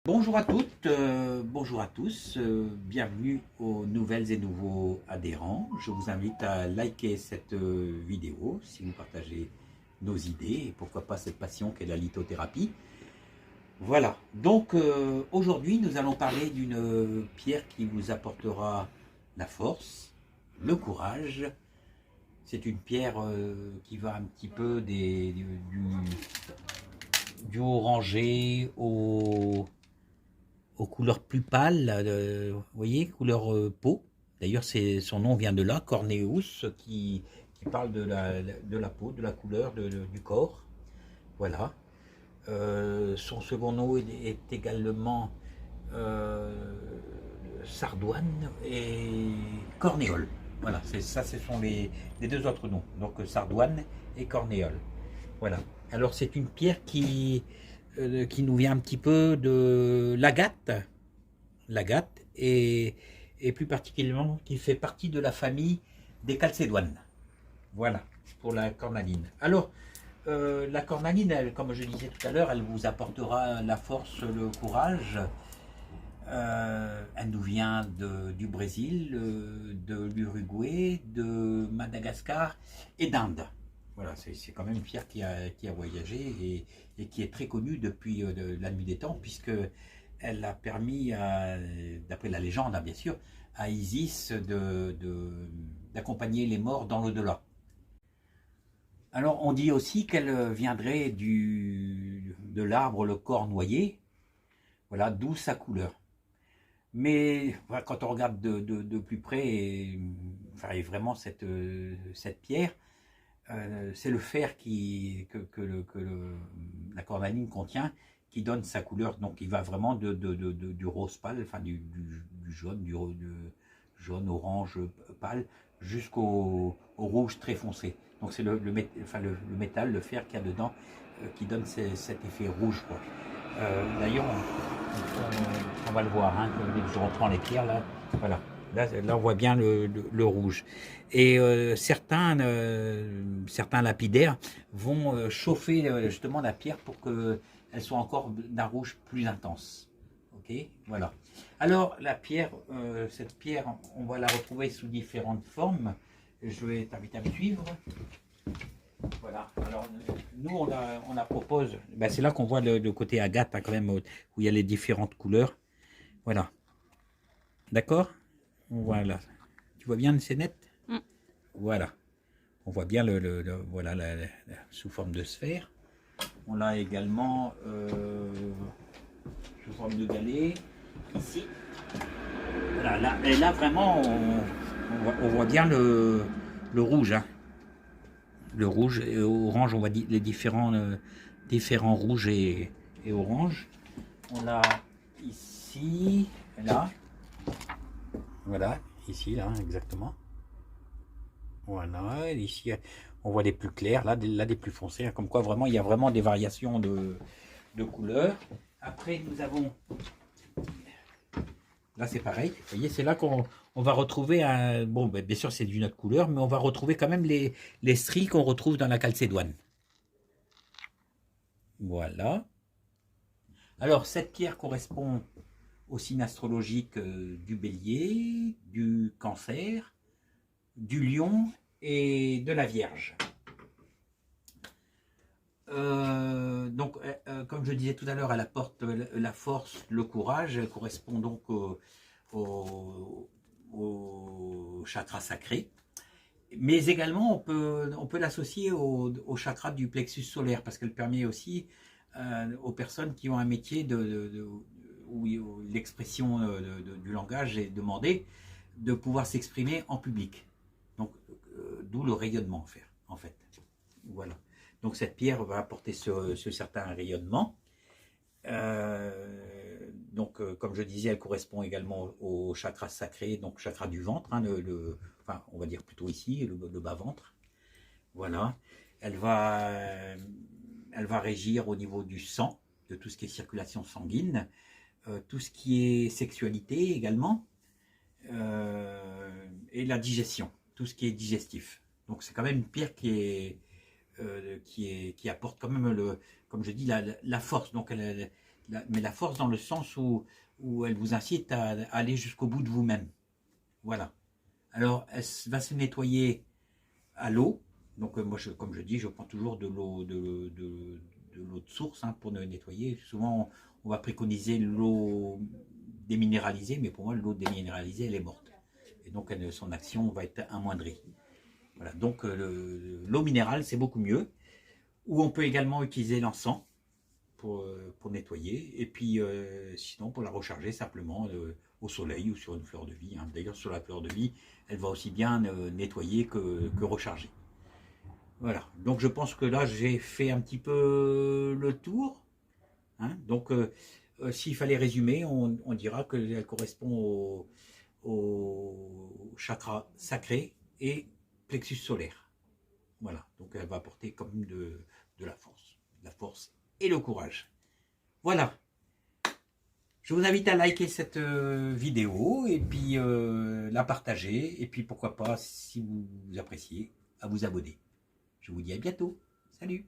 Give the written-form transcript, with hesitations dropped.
Bonjour à toutes, bonjour à tous, bienvenue aux nouvelles et nouveaux adhérents. Je vous invite à liker cette vidéo si vous partagez nos idées et pourquoi pas cette passion qu'est la lithothérapie. Voilà, donc aujourd'hui nous allons parler d'une pierre qui vous apportera la force, le courage. C'est une pierre qui va un petit peu du orangé aux couleurs plus pâles, vous voyez, couleur peau. D'ailleurs, son nom vient de là, Corneus, qui parle de la peau, de la couleur du corps. Voilà. Son second nom est également Sardoine et Cornéole. Voilà, ça, ce sont les deux autres noms. Donc Sardoine et Cornéole. Voilà. Alors c'est une pierre qui nous vient un petit peu de l'agate et plus particulièrement qui fait partie de la famille des chalcédoines. Voilà, pour la cornaline. Alors, la cornaline, comme je disais tout à l'heure, elle vous apportera la force, le courage. Elle nous vient du Brésil, de l'Uruguay, de Madagascar et d'Inde. Voilà, c'est quand même une pierre qui a voyagé et qui est très connue depuis la nuit des temps, puisque elle a permis, d'après la légende, hein, bien sûr, à Isis d'accompagner les morts dans l'au-delà. Alors, on dit aussi qu'elle viendrait de l'arbre le corps noyer, voilà, d'où sa couleur. Mais voilà, quand on regarde de plus près, et vraiment cette pierre, c'est le fer que la cornaline contient qui donne sa couleur. Donc il va vraiment du rose pâle, enfin du jaune, jaune, orange pâle, jusqu'au rouge très foncé. Donc c'est le métal, le fer qu'il y a dedans, qui donne cet effet rouge, quoi. D'ailleurs, on va le voir, hein, je reprends les pierres là, voilà. Là, on voit bien le rouge. Et certains lapidaires vont chauffer justement la pierre pour qu'elle soit encore d'un rouge plus intense. Ok, voilà. Alors la pierre, cette pierre, on va la retrouver sous différentes formes. Je vais t'inviter à me suivre. Voilà, alors nous on la propose, ben, c'est là qu'on voit le côté agate, hein, quand même, où il y a les différentes couleurs. Voilà, d'accord. Voilà, tu vois bien, c'est net. Voilà, on voit bien voilà, sous forme de sphère. On l'a également sous forme de galet, ici. Voilà, là, et là vraiment on voit bien le rouge, hein. Le rouge et orange, on voit les différents rouges et orange. On l'a ici, là. Voilà, ici, là, exactement. Voilà, ici, on voit des plus clairs, là des plus foncés. Hein, comme quoi, vraiment, il y a vraiment des variations de couleurs. Après, nous avons... Là, c'est pareil. Vous voyez, c'est là qu'on va retrouver un... Bon, ben, bien sûr, c'est d'une autre couleur, mais on va retrouver quand même les stries qu'on retrouve dans la chalcédoine. Voilà. Alors, cette pierre correspond au signe astrologique du bélier, du cancer, du lion et de la vierge. Donc, comme je disais tout à l'heure, elle apporte la force, le courage. Elle correspond donc au chakra sacré. Mais également, on peut l'associer au chakra du plexus solaire parce qu'elle permet aussi aux personnes qui ont un métier où l'expression du langage est demandée, de pouvoir s'exprimer en public. Donc, d'où le rayonnement, en fait. Voilà. Donc, cette pierre va apporter ce certain rayonnement. Donc, comme je disais, elle correspond également au chakra sacré, donc chakra du ventre, hein, enfin, on va dire plutôt ici, le bas-ventre. Voilà. Elle va régir au niveau du sang, de tout ce qui est circulation sanguine, tout ce qui est sexualité également, et la digestion, tout ce qui est digestif. Donc c'est quand même une pierre qui apporte quand même, comme je dis, la force. Donc mais la force dans le sens où elle vous incite à aller jusqu'au bout de vous-même. Voilà. Alors, elle va se nettoyer à l'eau. Donc, moi, comme je dis, je prends toujours de l'eau de l'eau de source pour nettoyer. Souvent, on va préconiser l'eau déminéralisée, mais pour moi, l'eau déminéralisée, elle est morte. Et donc, son action va être amoindrie. Voilà. Donc, l'eau minérale, c'est beaucoup mieux. Ou on peut également utiliser l'encens pour nettoyer. Et puis, sinon, pour la recharger simplement au soleil ou sur une fleur de vie. D'ailleurs, sur la fleur de vie, elle va aussi bien nettoyer que recharger. Voilà. Donc, je pense que là, j'ai fait un petit peu le tour. Donc, s'il fallait résumer, on dira qu'elle correspond au chakra sacré et plexus solaire. Voilà. Donc, elle va apporter comme de la force. La force et le courage. Voilà. Je vous invite à liker cette vidéo et puis la partager. Et puis pourquoi pas, si vous appréciez, à vous abonner. Je vous dis à bientôt. Salut!